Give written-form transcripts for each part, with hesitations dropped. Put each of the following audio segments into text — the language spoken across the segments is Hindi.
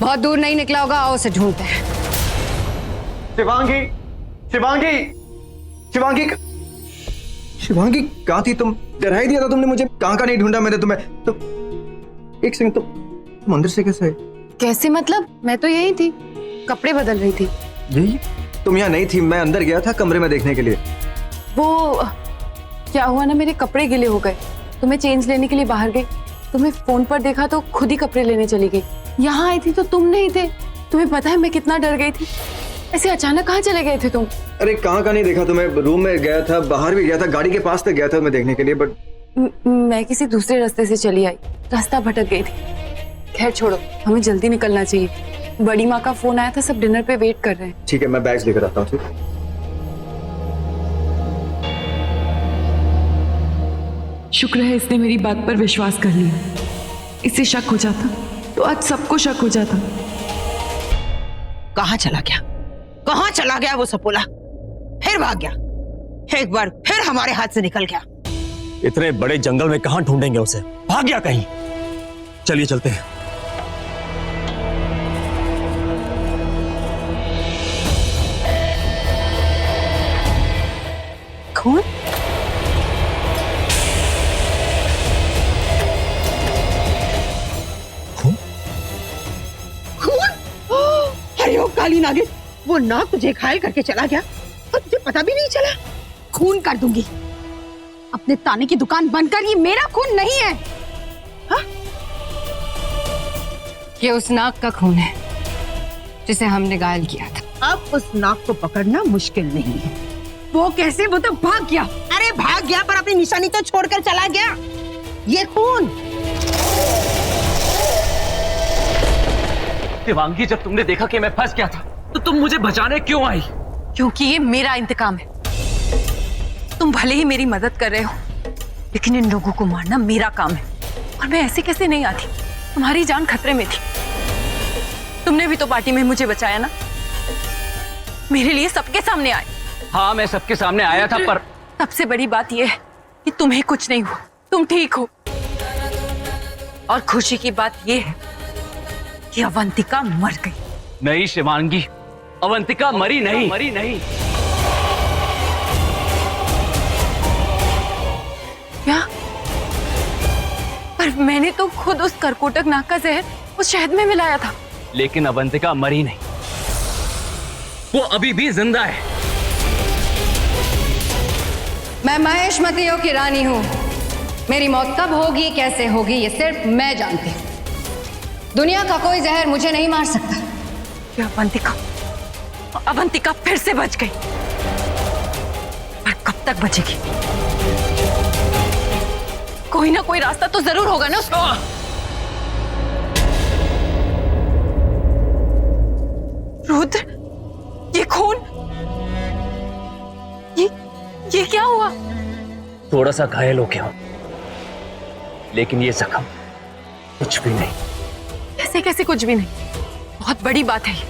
बहुत दूर नहीं निकला होगा, आओ उसे ढूंढते हैं। शिवांगी, शिवांगी, शिवांगी, शिवांगी कहाँ थी तुम? डरा ही दिया था तुमने मुझे। कहाँ का नहीं ढूंढा मैंने तुम्हें। तो एक सेकंड, तुम अंदर से कैसे? कैसे मतलब? मैं तो यही थी, कपड़े बदल रही थी। यही? तुम यहाँ नहीं थी, मैं अंदर गया था कमरे में देखने के लिए। वो क्या हुआ ना, मेरे कपड़े गिले हो गए तो मैं चेंज लेने के लिए बाहर गई। तुम्हें फोन पर देखा तो खुद ही कपड़े लेने चली गई। यहाँ आई थी तो तुम नहीं थे। तुम्हें पता है मैं कितना डर गई थी। ऐसे अचानक कहाँ चले गए थे तुम? अरे कहाँ का नहीं देखा तुम्हें। रूम में गया था, बाहर भी गया था, गाड़ी के पास तक गया था मैं देखने के लिए, बट मैं किसी दूसरे रास्ते से चली आई, रास्ता भटक गई थी। खैर छोड़ो, हमें जल्दी निकलना चाहिए। बड़ी माँ का फोन आया था, सब डिनर पे वेट कर रहे हैं। ठीक है, मैं बैग्स लेकर आता हूँ। ठीक, शुक्र है इसने मेरी बात पर विश्वास कर लिया। इसे शक हो जाता तो आज सबको शक हो जाता। कहाँ चला गया, कहाँ चला गया वो सपोला? फिर भाग गया, एक बार फिर हमारे हाथ से निकल गया। इतने बड़े जंगल में कहां ढूंढेंगे उसे? भाग गया कहीं। चलिए चलते हैं। खून? अरे ओ काली नागिन, वो नाग तुझे घायल करके चला गया और तुझे पता भी नहीं चला। खून कर दूंगी। अपने ताने की दुकान बंद कर, ये मेरा खून नहीं है। हाँ? ये उस नाग का खून है जिसे हमने घायल किया था। अब उस नाग को पकड़ना मुश्किल नहीं है। वो कैसे? वो तो भाग गया। अरे भाग गया पर अपनी निशानी तो छोड़कर चला गया। ये खून। शिवांगी, जब तुमने देखा कि मैं फंस गया था तो तुम मुझे बचाने क्यों आई? क्योंकि ये मेरा इंतकाम है। तुम भले ही मेरी मदद कर रहे हो, लेकिन इन लोगों को मारना मेरा काम है। और मैं ऐसे कैसे नहीं आती? तुम्हारी जान खतरे में थी। तुमने भी तो पार्टी में मुझे बचाया ना, मेरे लिए सबके सामने आए। हाँ, मैं सबके सामने आया था, पर सबसे बड़ी बात यह है कि तुम्हें कुछ नहीं हुआ, तुम ठीक हो। और खुशी की बात यह है कि अवंतिका मर गई। नहीं शिवांगी, अवंतिका मरी नहीं, मरी नहीं। क्या? पर मैंने तो खुद उस करकोटक नाग का जहर उस शहद में मिलाया था। लेकिन अवंतिका मरी नहीं, वो अभी भी जिंदा है। मैं महेशमतियों की रानी हूँ। मेरी मौत कब होगी, कैसे होगी, ये सिर्फ मैं जानती हूँ। दुनिया का कोई जहर मुझे नहीं मार सकता। क्या अवंतिका, अवंतिका फिर से बच गई, पर कब तक बचेगी? कोई ना कोई रास्ता तो जरूर होगा ना उसका। रुद्र, ये खून, ये क्या हुआ? थोड़ा सा घायल हो गया हूं, लेकिन ये जख्म कुछ भी नहीं। कैसे कैसे कुछ भी नहीं? बहुत बड़ी बात है ये।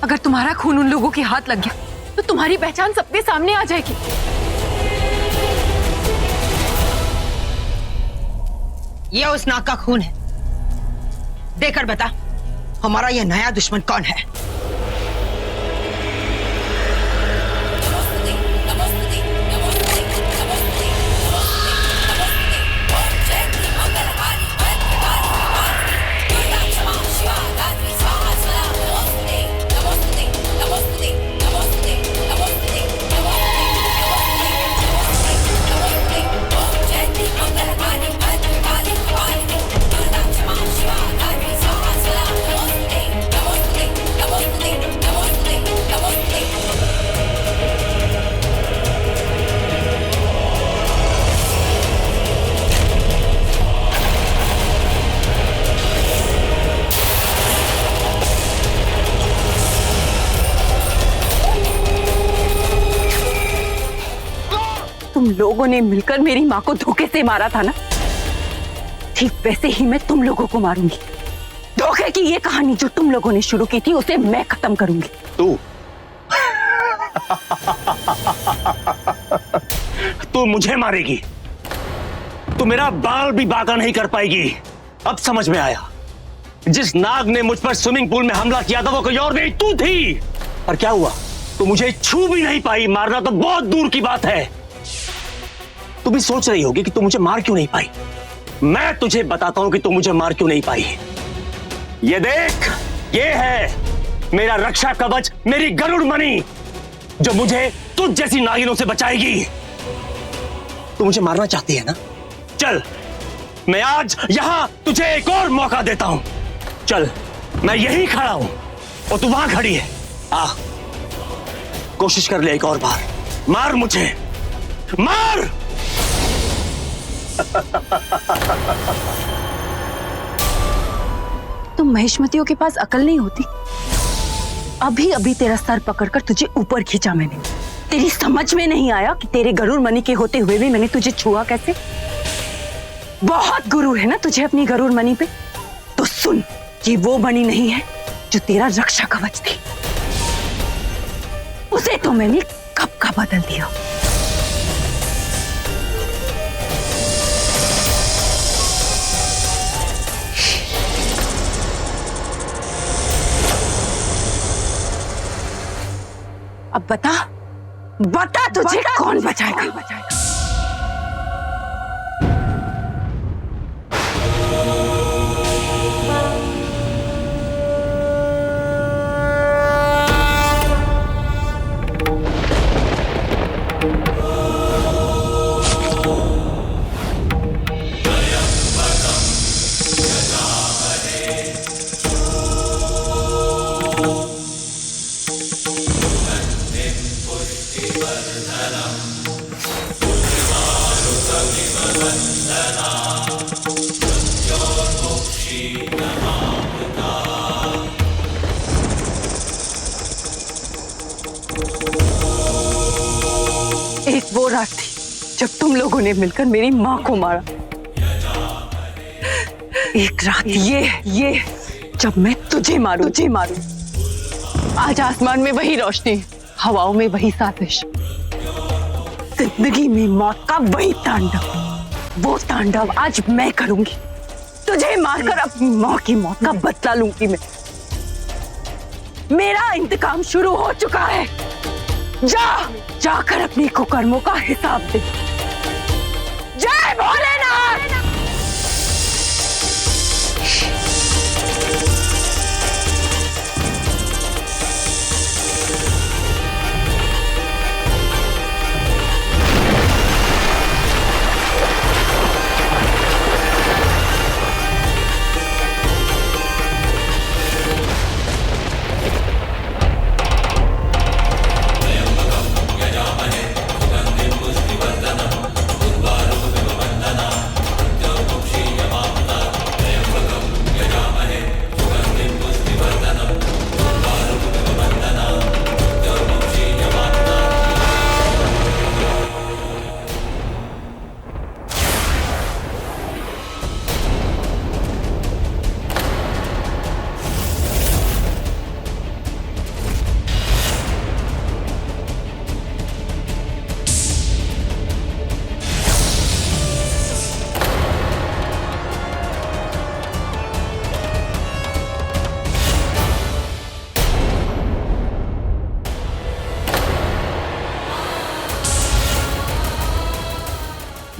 अगर तुम्हारा खून उन लोगों के हाथ लग गया तो तुम्हारी पहचान सबके सामने आ जाएगी। ये उस नाग का खून है। देकर बता, हमारा ये नया दुश्मन कौन है? तुम लोगों ने मिलकर मेरी माँ को धोखे से मारा था ना, ठीक वैसे ही मैं तुम लोगों को मारूंगी। धोखे की ये कहानी जो तुम लोगों ने शुरू की थी उसे मैं खत्म करूंगी। तू मुझे मारेगी? तू मेरा बाल भी बांका नहीं कर पाएगी। अब समझ में आया। जिस नाग ने मुझ पर स्विमिंग पूल में हमला किया था वो कोई और नहीं, तू थी। और क्या हुआ? तू मुझे छू भी नहीं पाई, मारना तो बहुत दूर की बात है। तू भी सोच रही होगी कि तू मुझे मार क्यों नहीं पाई। मैं तुझे बताता हूं कि तू मुझे मार क्यों नहीं पाई। ये देख, ये है मेरा रक्षा कवच, मेरी गरुड़ मणि, जो मुझे तुझ जैसी नागिनों से बचाएगी। तू मुझे मारना चाहती है ना? चल, मैं आज यहां तुझे एक और मौका देता हूं। चल, मैं यहीं खड़ा हूं और तू वहां खड़ी है। आ, कोशिश कर ले एक और बार, मार मुझे, मार। तुम महिष्मतियों के पास अकल नहीं होती? अभी अभी तेरा सर पकड़कर तुझे ऊपर खींचा मैंने। तेरी समझ में नहीं आया कि तेरे गरुड़ मणि के होते हुए भी मैंने तुझे छुआ कैसे? बहुत गुरूर है ना तुझे अपनी गरुड़ मणि पे? तो सुन, ये वो मणि नहीं है जो तेरा रक्षा कवच थी। उसे तो मैंने कब का बदल दिया। अब बता, बता तुझे कौन बचाएगा? एक वो रात थी जब तुम लोगों ने मिलकर मेरी माँ को मारा। एक रात ये जब मैं तुझे मारूं। आज आसमान में वही रोशनी, हवाओं में वही साजिश, जिंदगी में मौत का वही तांडव। वो तांडव आज मैं करूंगी। तुझे मारकर अपनी माँ की मौत का बदला लूंगी मैं। मेरा इंतकाम शुरू हो चुका है। जाकर अपने कुकर्मों का हिसाब दे। जय भोलेनाथ।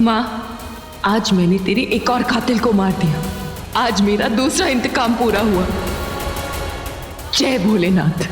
माँ, आज मैंने तेरे एक और कातिल को मार दिया। आज मेरा दूसरा इंतकाम पूरा हुआ। जय भोलेनाथ।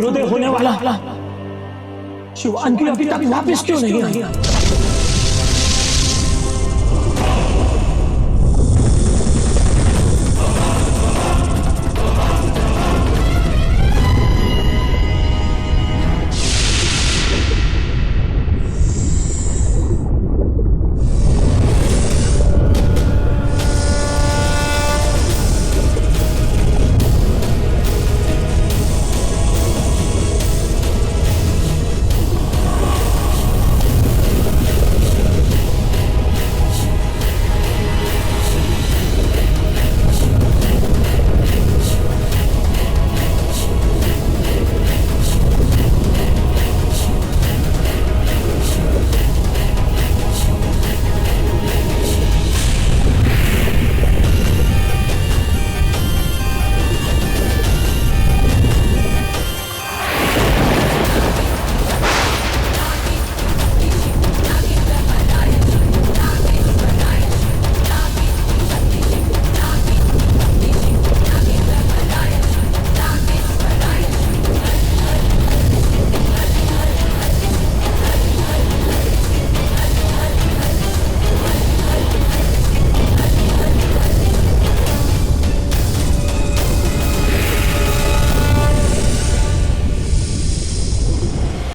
सूर्योदय होने वाला शिवांगी अभी तक वापस क्यों नहीं आई?